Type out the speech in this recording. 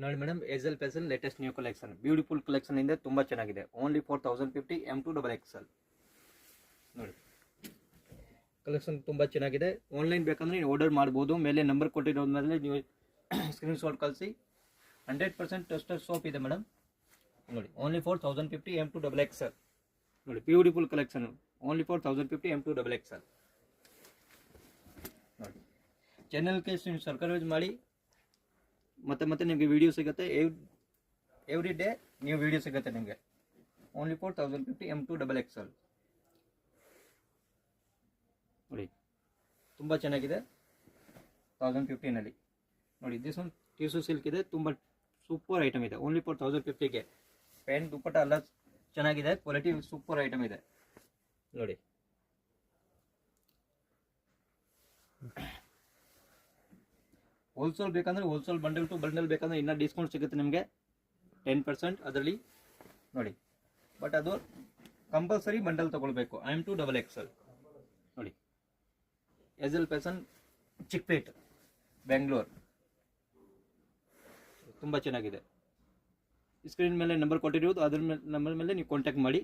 ನೋಡಿ ಮೇಡಮ್, ಎಜಲ್ ಪೆಸಲ್ latest new collection, beautiful collection ಇಂದ ತುಂಬಾ ಚೆನ್ನಾಗಿದೆ. Only 4050 M2XXL. ನೋಡಿ ಕಲೆಕ್ಷನ್ ತುಂಬಾ ಚೆನ್ನಾಗಿದೆ. ಆನ್ಲೈನ್ ಬೇಕಂದ್ರೆ ನೀವು ಆರ್ಡರ್ ಮಾಡಬಹುದು. ಮೇಲೆ ನಂಬರ್ ಕೊಟ್ಟಿರೋದ್ರ ಮೇಲೆ ನೀವು ಸ್ಕ್ರೀನ್ ಶಾಟ್ ಕಳಿಸಿ. 100% ಟ್ರಸ್ಟೆಡ್ ಶಾಪ್ ಇದೆ ಮೇಡಮ್. ನೋಡಿ ಓನ್ಲಿ 4050 M2XXL. ನೋಡಿ ಬ್ಯೂಟಿಫುಲ್ ಕಲೆಕ್ಷನ್, ಓನ್ಲಿ 4050 M2XXL. ನೋಡಿ ಚಾನಲ್ಗೆ ಸಬ್ಸ್ಕ್ರೈಬ್ ಮಾಡಿ. ಮತ್ತೆ ನಿಮಗೆ ವಿಡಿಯೋ ಸಿಗುತ್ತೆ. ಎವ್ರಿ ಡೇ ನ್ಯೂ ವಿಡಿಯೋ ಸಿಗುತ್ತೆ ನಿಮಗೆ. Only 4050 M2XXL. ನೋಡಿ ತುಂಬ ಚೆನ್ನಾಗಿದೆ. 1050ನಲ್ಲಿ ನೋಡಿ ದಿಸ್ ಒಂದು ಟಿಶ್ಯೂ ಸಿಲ್ಕ್ ಇದೆ. ತುಂಬ ಸೂಪರ್ ಐಟಮ್ ಇದೆ. ಓನ್ಲಿ 4050ಗೆ ಪೆನ್ ದುಪ್ಪಟ್ಟ ಎಲ್ಲ ಚೆನ್ನಾಗಿದೆ. ಕ್ವಾಲಿಟಿ ಸೂಪರ್ ಐಟಮ್ ಇದೆ. ನೋಡಿ ಹೋಲ್ಸೇಲ್ ಬೇಕಂದ್ರೆ ಹೋಲ್ಸೇಲ್, ಬಂಡಲ್ ಟು ಬಂಡಲ್ ಬೇಕಂದ್ರೆ ಇನ್ನೂ ಡಿಸ್ಕೌಂಟ್ ಸಿಗುತ್ತೆ ನಿಮಗೆ 10% ಅದರಲ್ಲಿ. ನೋಡಿ ಬಟ್ ಅದು ಕಂಪಲ್ಸರಿ ಬಂಡಲ್ ತಗೊಳ್ಬೇಕು. M2XXL. ನೋಡಿ ಎಜಲ್ ಪೆಸನ್, ಚಿಕ್ಪೇಟ್, ಬೆಂಗಳೂರು. ತುಂಬ ಚೆನ್ನಾಗಿದೆ. ಸ್ಕ್ರೀನ್ ಮೇಲೆ ನಂಬರ್ ಕೊಟ್ಟಿರೋದು, ಅದ್ರ ಮೇಲೆ ನಂಬರ್ ಮೇಲೆ ನೀವು ಕಾಂಟ್ಯಾಕ್ಟ್ ಮಾಡಿ.